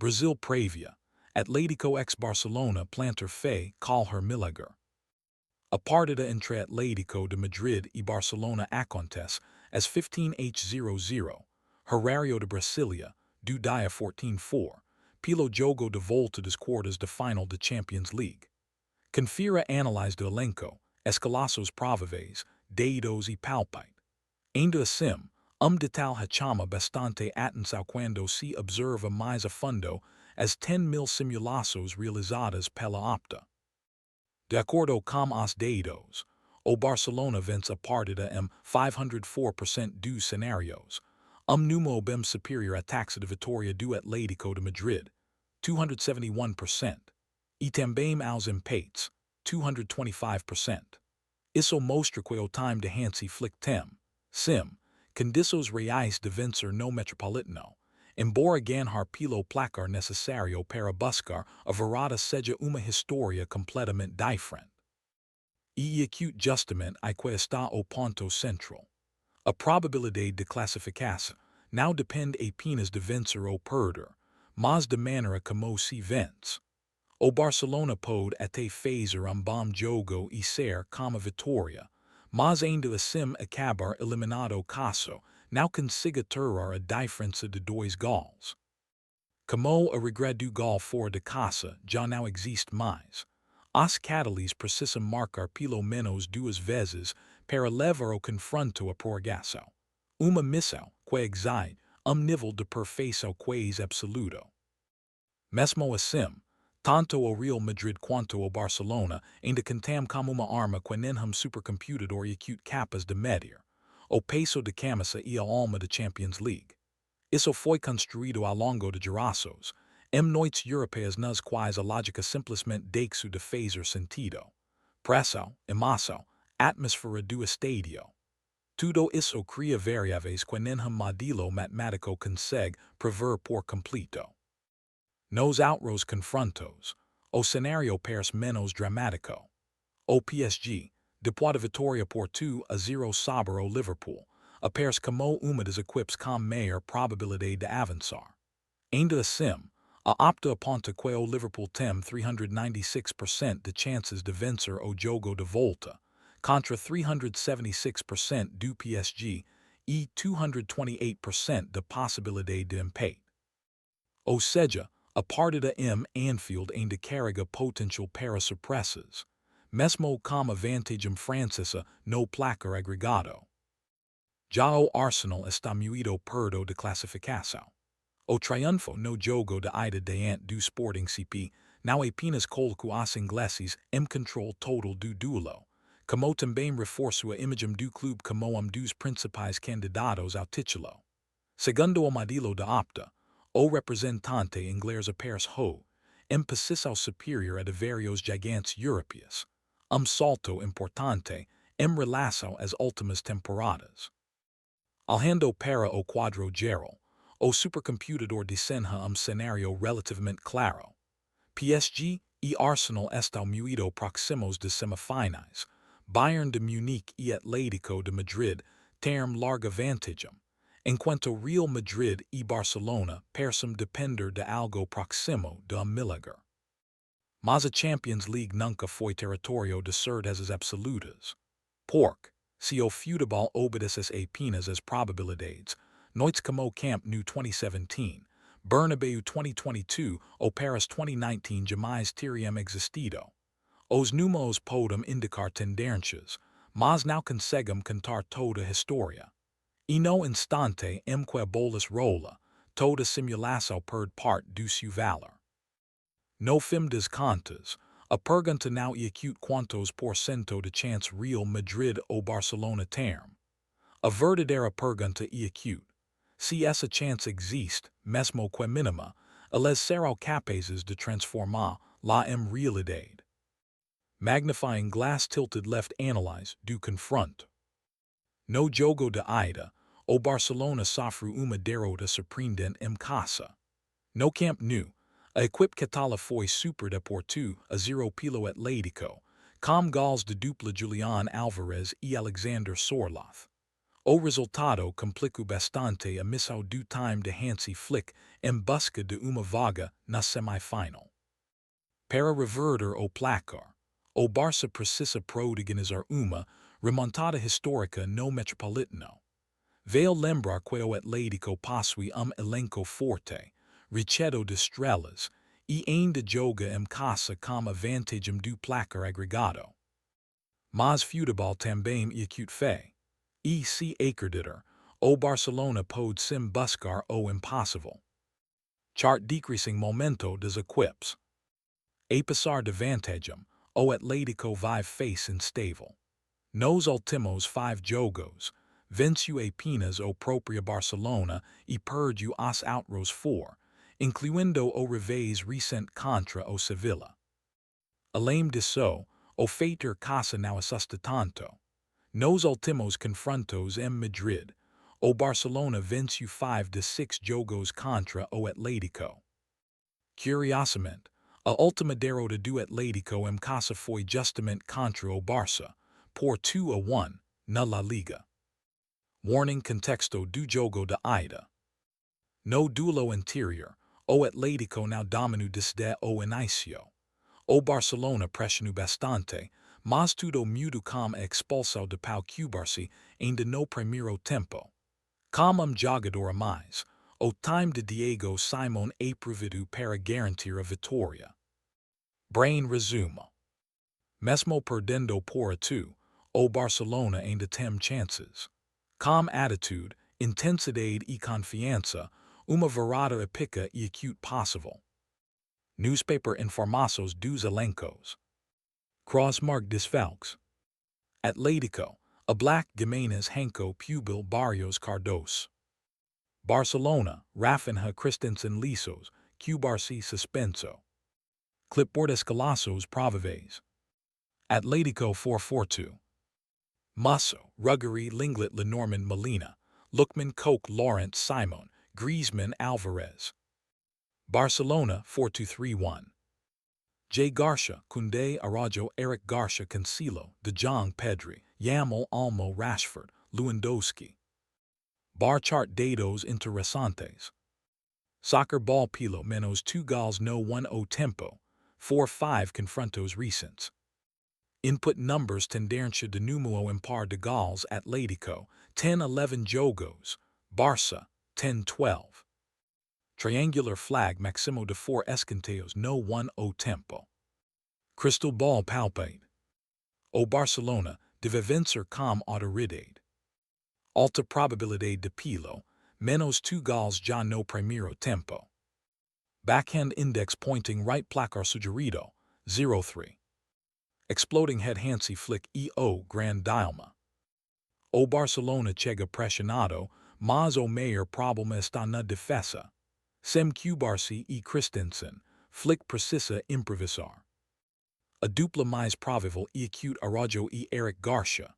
Brazil Pravia, Atlético ex Barcelona planter fe call her milagre. A partida entre Atlético de Madrid e Barcelona acontece as 15h00, horário de Brasília, do dia 14/4, pelo jogo de volta das quartas de final da Champions League. Confira analise do elenco, escalações prováveis, dados e palpite. Ainda assim, detalhe chama bastante atenção quando se observa mais a fundo as 10.000 simulações realizadas pela opta. De acordo com os dados, o Barcelona vence a partida em 504% dos cenários, número bem superior à taxa de vitória do Atlético de Madrid, 271%, e também aos empates, 225%. Isso mostra que o time de Hansi Flick tem, sim, condições reais de vencer no Metropolitano, embora ganhar pelo placar necessário para buscar a virada seja uma história completamente diferente. E acute justamente aí está o ponto central. A probabilidade de classificação não depende apenas de vencer ou perder, mas da maneira como se vence. O Barcelona pode até fazer bom jogo e ser como vitória, mas ainda assim acabar eliminado caso não consiga tirar a diferença de 2 gols. Como a regra do gol fora de casa já não existe mais, os catalães precisam marcar pelo menos 2 vezes para levar o confronto à prorrogação. Uma missão que exige nível de perfeição quase absoluto. Mesmo assim, tanto o Real Madrid quanto o Barcelona ainda contam como uma arma que nenhum supercomputador acute capaz de medir, o peso de camisa e a alma da Champions League. Isso foi construído ao longo de gerações, noites europeias nas quais a lógica simplesmente deixou de fazer sentido. Pressão, emoção, atmosfera do estádio. Tudo isso cria variáveis que nenhum modelo matemático consegue prever por completo. Nos outros confrontos, o cenário parece menos dramático. O PSG, depois da vitória por 2-0 sobre o Liverpool, aparece como uma das equipes com maior probabilidade de avançar. Ainda assim, a opta aponta que o Liverpool tem 396% de chances de vencer o jogo de volta, contra 376% do PSG e 228% de possibilidade de empate. Ou seja, a partida em Anfield ainda carrega potencial para surpresas, mesmo com a vantagem francesa no placar agregado. Já o Arsenal está muito perto de classificação. O triunfo no jogo de ida diante do Sporting CP não apenas colocou os ingleses em controle total do duelo, como também reforçou a imagem do clube como dos principais candidatos ao título. Segundo o modelo da opta, o representante inglês aparece em posição superior a de vários gigantes europeus, salto importante em relação às últimas temporadas. Alhando para o quadro geral, o supercomputador desenha cenário relativamente claro. PSG e Arsenal estão muito próximos de semifinais. Bayern de Munique e Atlético de Madrid têm larga vantagem, enquanto Real Madrid e Barcelona parecem depender de algo próximo de milagre. Mas a Champions League nunca foi território de certezas absolutas. Porque, se o futebol obedece apenas às probabilidades, noites como Camp Nou 2017, Bernabéu 2022 ou Paris 2019 jamais teriam existido. Os números podem indicar tendências, mas não conseguem contar toda a história. E no instante em que a bola rola, toda simulação perde parte do seu valor. No fim das contas, a pergunta não é acute quantos por cento de chance Real Madrid ou Barcelona tem. A verdadeira pergunta é acute. Se essa chance existe, mesmo que mínima, elas serão capazes de transformá-la em realidade. Magnifying glass tilted left analyze do confronto. No jogo de ida, o Barcelona sofreu uma derrota surpreendente em casa. No Camp Nou, a equipe catalã foi superada por 2-0 pelo Atlético, com gols de dupla Julián Alvarez e Alexander Sorloth. O resultado complico bastante a missão do time de Hansi Flick em busca de uma vaga na semifinal. Para reverter o placar, o Barça precisa protagonizar uma remontada histórica no Metropolitano. Vale lembrar que o Atlético possui elenco forte, recheado de estrelas, e ainda joga em casa com a vantagem do placar agregado. Mas futebol também é acute fé. E se acreditar, o Barcelona pode sim buscar o impossível. Chart decreasing momento dos equipes. Apesar de vantagem, o Atlético vive face instável. Nos últimos 5 jogos, venceu apenas o próprio Barcelona e perdeu os outros 4, incluindo o rivais recente contra o Sevilla. Além disso, o fator casa não assusta tanto. Nos últimos confrontos em Madrid, o Barcelona venceu 5 de 6 jogos contra o Atlético. Curiosamente, a última derrota do Atlético em casa foi justamente contra o Barça, por 2-1, na La Liga. Warning contexto do jogo da ida. No duelo interior, o Atlético não dominou desde o início. O Barcelona pressionou bastante, mas tudo mudou com a expulsão de Pau Cubarsí ainda no primeiro tempo. Com jogador a mais, o time de Diego Simón aproveitado para garantir a vitória. Brain resuma. Mesmo perdendo por 2, o Barcelona ainda tem chances. Com atitude, intensidade e confiança, uma virada épica e acute possível. Newspaper informações dos elencos. Crossmark desfalques. Atlético, a Black Gimenez Henco Pubil Barrios Cardos. Barcelona, Rafinha Christensen Lisos, Cubarsí Suspenso. Clipboard Escalasos Prováveis. Atlético 4-4-2. Musso, Ruggery Linglet Lenormand Molina, Lookman Koch Laurent Simon, Griezmann Alvarez. Barcelona 4-2-3-1. J. Garcia, Koundé Araujo Eric Garcia Cancelo, De Jong Pedri, Yamal Almo Rashford, Lewandowski. Bar chart datos interesantes. Soccer ball pelo menos 2 gols no 1-0 tempo, 4-5 confrontos recentes. Input numbers tendencia de número impar de gols Atlético, 10-11 jogos, Barça, 10-12. Triangular flag maximo de 4 escanteos no 1-0 tempo. Crystal ball palpate. O Barcelona deve vencer com autoridade. Alta probabilidade de pelo, menos 2 gols já no primeiro tempo. Backhand index pointing right placar sugerido, 0-3. Exploding head Hansi Flick e.o. Grand Dilma. O Barcelona chega pressionado, mas o maior problema está na defesa. Sem Cubarsí e Christensen, Flick precisa improvisar. A dupla mais provável e acute Araujo e Eric Garcia.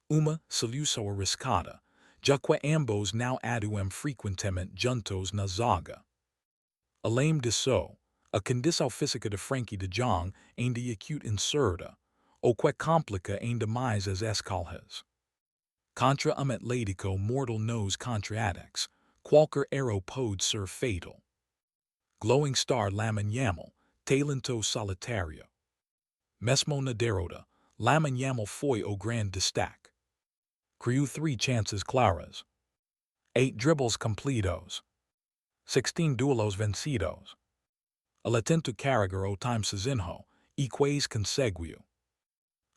Uma solução arriscada, já que ambos não atuam frequentemente juntos na zaga. Além disso, a condição física de Frankie de Jong ainda é acute incerta, o que complica ainda mais as escolhas. Contra Atlético mortal nos contra-ataques, qualquer erro pode ser fatal. Glowing star Lamine Yamal, talento solitário. Mesmo na derrota, Lamine Yamal foi o grande destaque. Criou 3 chances claras. 8 dribbles completos. 16 duelos vencidos. Ele tenta carregar o time sozinho, e quase conseguiu.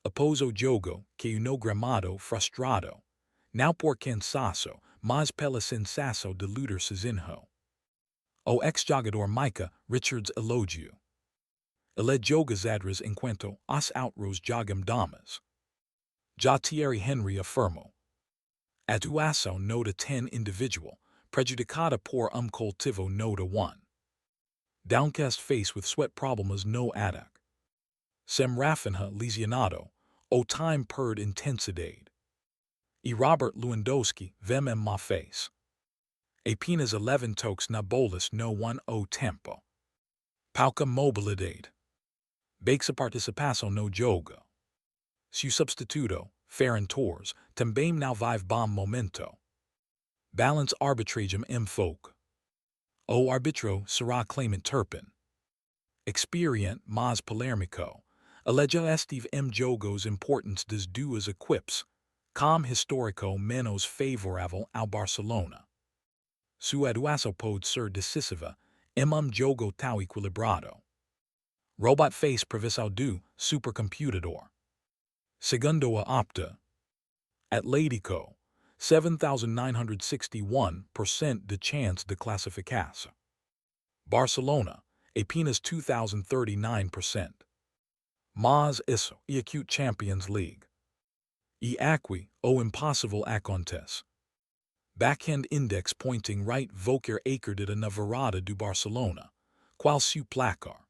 Após o jogo, que no gramado frustrado. Não por cansaço, mas pela sensação de lutar sozinho. O ex-jogador Micah Richards elogio. Ele joga zadras enquanto os outros jogam damas. Já Thierry Henry afirmou. A atuação nota 10 individual, prejudicada por cultivo nota 1. Downcast face with sweat problemas no ataque. Sem Rafinha lesionado, o time perde intensidade. E Robert Lewandowski vem em má face. Apenas 11 toques na bolas no 1-0 tempo. Pouca mobilidade. Baixa participação no jogo. Seu substituto, ferentores, também não vive bom momento. Balance arbitragem foco. O arbitro será claimant turpin. Experiente mas polêmico. Alega estive jogos importantes das duas equipes, com histórico menos favorável ao Barcelona. Sua atuação pode ser decisiva em jogo tão equilibrado. Robot face previsão do supercomputador. Segundo a opta. Atlético, 7,961% de chance de classificação. Barcelona, apenas 2,039%. Mas isso e acute Champions League. E aqui, o impossível acontece. Backhand index pointing right voker acredita na virada do Barcelona. Qual seu placar?